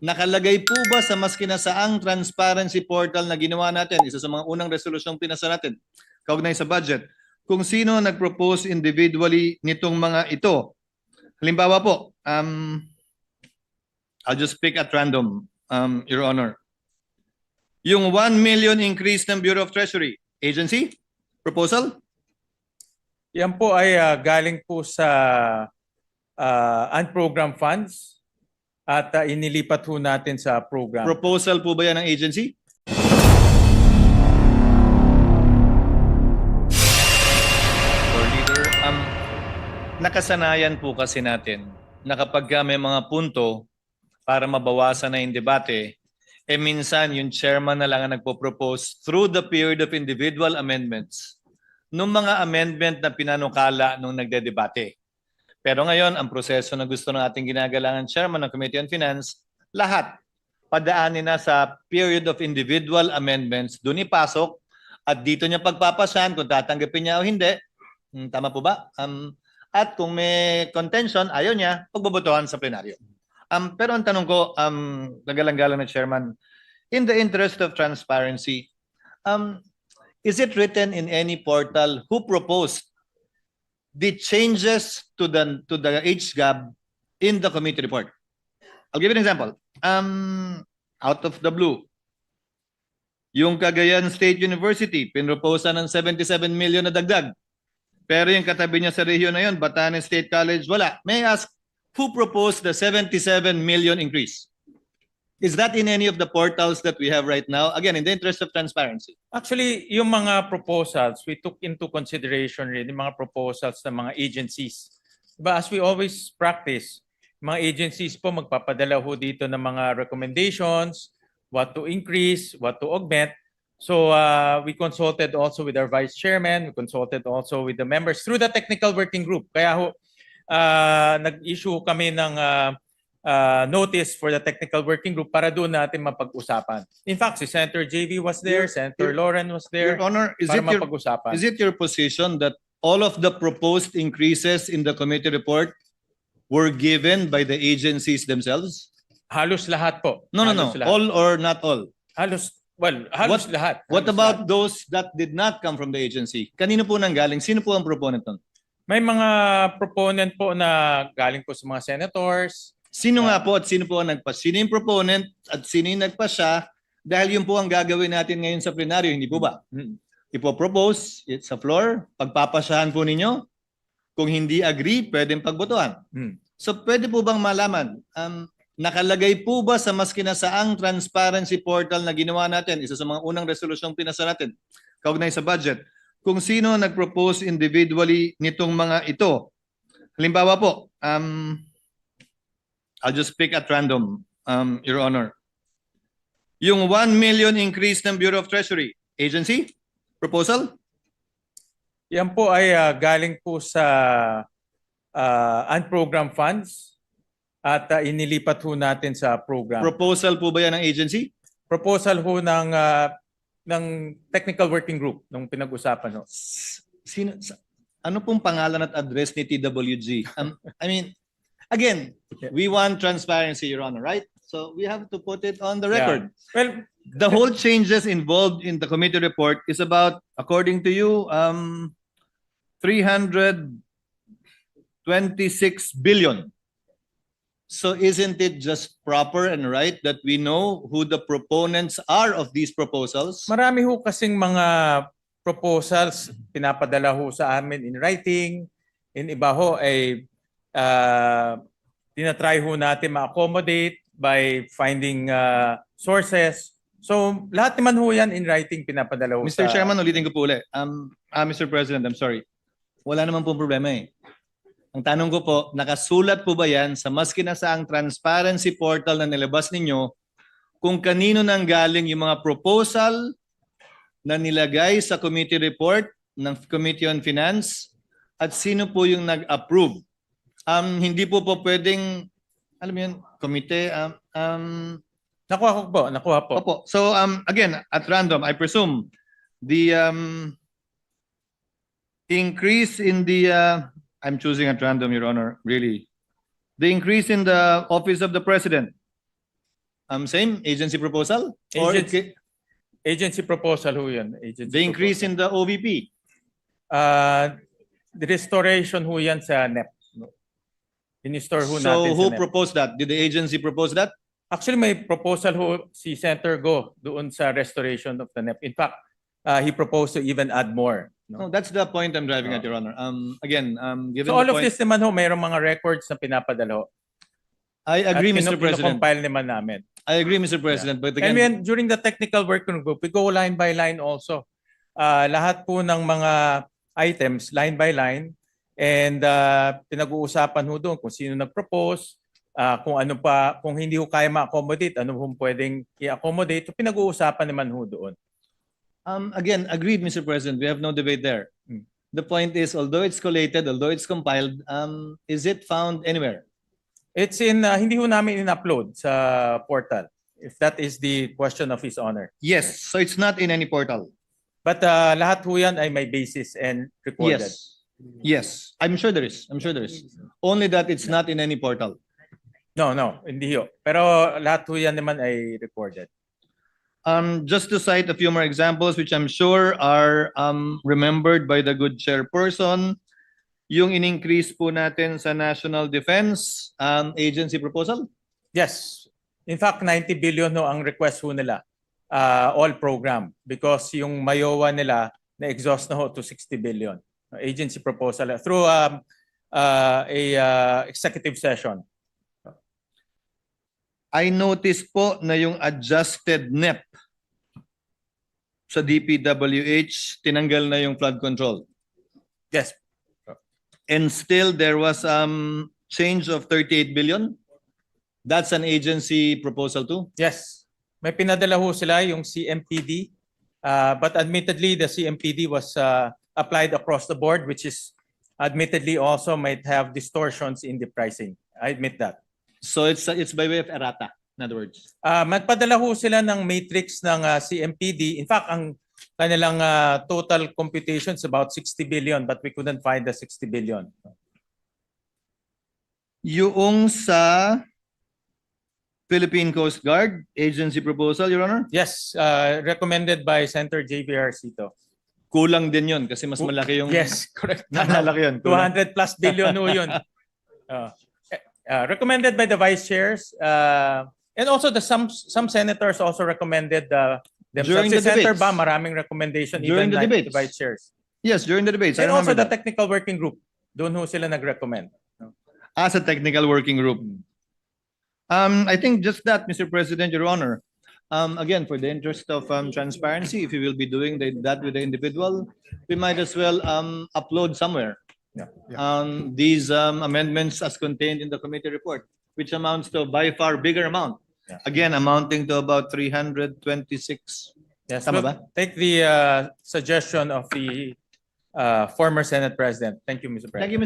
Nakalagay po ba sa mas kinasaang transparency portal na ginawa natin, isa sa mga unang resolusyong pinasa natin, kaugnay sa budget, kung sino nag-propose individually nitong mga ito? Halimbawa po, I'll just pick at random, Your Honor. Yung 1 million increase ng Bureau of Treasury, agency? Proposal? Yan po ay galing po sa unprogrammed funds at inilipat ho natin sa program. Proposal po ba yan ng agency? Or leader, nakasanayan po kasi natin na kapag may mga punto para mabawasan na yung debate, minsan yung chairman na lang ang nagpo-propose through the period of individual amendments nung mga amendment na pinanukala nung nagdedebate. Pero ngayon, ang proseso na gusto ng ating ginagalangan chairman ng Committee on Finance, lahat padaanin na sa period of individual amendments, doon ipasok at dito niya pagpapasan kung tatanggapin niya o hindi. Tama po ba? At kung may contention, ayaw niya, pagbobotohan sa plenaryo. Pero ang tanong ko, nagalang-galang na chairman, in the interest of transparency, is it written in any portal who proposed the changes to the age gap in the committee report? I'll give you an example. Out of the blue, yung Cagayan State University, pinroposa ng 77 million na dagdag. Pero yung katabi niya sa rehiyon na yun, Batanes State College, wala. May I ask, who proposed the 77 million increase? Is that in any of the portals that we have right now? Again, in the interest of transparency. Actually, yung mga proposals, we took into consideration rin yung mga proposals ng mga agencies. But as we always practice, mga agencies po magpapadala ho dito ng mga recommendations, what to increase, what to augment. So we consulted also with our vice chairman, we consulted also with the members through the technical working group. Kaya ho, nag-issue kami ng notice for the technical working group para doon natin mapag-usapan. In fact, si Senator JV was there, Senator Lauren was there, Your Honor, para mapag-usapan. is it your position that all of the proposed increases in the committee report were given by the agencies themselves? Halos lahat po. No. Halos lahat. All or not all? Halos lahat. What Halos about lahat. those that did not come from the agency? Kanino po nanggaling? Sino po ang proponent nun? May mga proponent po na galing po sa mga senators. Sino nga po at sino po ang nagpas? Sino yung proponent at sino yung nagpasya? Dahil yun po ang gagawin natin ngayon sa plenaryo, hindi po ba? Ipopropose sa floor, pagpapasyahan po ninyo. Kung hindi agree, pwedeng pagbotohan. So pwede po bang malaman, nakalagay po ba sa mas kinasaang transparency portal na ginawa natin, isa sa mga unang resolusyong pinasa natin, kaugnay sa budget, kung sino nag-propose individually nitong mga ito? Halimbawa po, I'll just pick at random, Your Honor. Yung 1 million increase ng Bureau of Treasury, agency? Proposal? Yan po ay galing po sa unprogrammed funds at inilipat ho natin sa program. Proposal po ba yan ng agency? Proposal ho ng technical working group nung pinag-usapan ho. Ano pong pangalan at address ni TWG? I mean, again, we want transparency, Your Honor, right? So we have to put it on the record. Yeah. Well, the whole changes involved in the committee report is about, according to you, 326 billion. So isn't it just proper and right that we know who the proponents are of these proposals? marami ho kasing mga proposals pinapadala ho sa amin in writing. In iba ho ay tinatry ho natin ma-accommodate by finding sources. So lahat naman ho yan in writing pinapadala ho Mr. Chairman, ulitin ko po ulit. Mr. President, I'm sorry. Wala naman pong problema eh. Ang tanong ko po, nakasulat po ba yan sa mas kinasaang transparency portal na nilabas ninyo kung kanino nang galing yung mga proposal na nilagay sa committee report ng Committee on Finance at sino po yung nag-approve? Hindi po pwedeng, alam mo yun, komite, Nakuha po. Opo. So again, at random, I presume the increase in the I'm choosing at random, Your Honor, really. The increase in the office of the president, Same agency proposal? Or Agency proposal ho yun. Agency the increase proposal. in the OVP? The restoration ho yan sa NEP. In-store ho So natin who sa NEP. proposed that? Did the agency propose that? Actually, may proposal ho si Senator Go doon sa restoration of the NEP. In fact, he proposed to even add more. No, that's the point I'm driving at, Your Honor. Again, given So all the of point, this naman ho, mayroong mga records na pinapadala ho. I agree, At Mr. President. compile naman namin. I agree, Mr. President. But And again, then during the technical working group, we go line by line also. Lahat po ng mga items, line by line, and pinag-uusapan ho doon kung sino nag-propose, kung ano pa, kung hindi ho kaya ma-accommodate, ano ho pwedeng i-accommodate, so pinag-uusapan naman ho doon. again, agreed, Mr. President. We have no debate there. The point is, although it's collated, although it's compiled, is it found anywhere? It's in, hindi ho namin in-upload sa portal, if that is the question of His Honor. Yes. So it's not in any portal. But lahat ho yan ay may basis and recorded. Yes. Yes. I'm sure there is. I'm sure there is. Only that it's not in any portal. No, hindi ho. Pero lahat ho yan naman ay recorded. Just to cite a few more examples, which I'm sure are remembered by the good chairperson, yung in-increase po natin sa National Defense Agency proposal. Yes. In fact, 90 billion ho ang request ho nila. All program. Because yung Mayowa nila na-exhaust na ho to 60 billion. Agency proposal through a executive session. I noticed po na yung adjusted NEP sa DPWH, tinanggal na yung flood control. Yes. And still there was change of 38 billion. That's an agency proposal too. Yes. May pinadala ho sila yung CMPD. But admittedly, the CMPD was applied across the board, which is admittedly also might have distortions in the pricing. I admit that. So it's by way of errata, in other words. Magpadala ho sila ng matrix ng CMPD. In fact, ang kanilang total computation is about 60 billion, but we couldn't find the 60 billion. Yung sa Philippine Coast Guard agency proposal, Your Honor? Yes, recommended by Senator JVR Cito. Kulang din yun kasi mas malaki yung... Yes, correct. Naalala ko yun. Kulang. 200 plus billion ho yun. Recommended by the vice chairs. And also some senators also recommended During the Senator debates. Ba, maraming recommendation During even the like debates. the vice chairs. Yes, during the debates. I And also remember the that. technical working group. Doon ho sila nag-recommend. As a technical working group. I think just that, Mr. President, Your Honor. Again, for the interest of transparency, if you will be doing that with the individual, we might as well upload somewhere these amendments as contained in the committee report, which amounts to a by far bigger amount. Yeah. Again, amounting to about 326. Yes, Tama we'll ba? take the suggestion of the former Senate President. Thank you, Mr. President. Thank you, Mr.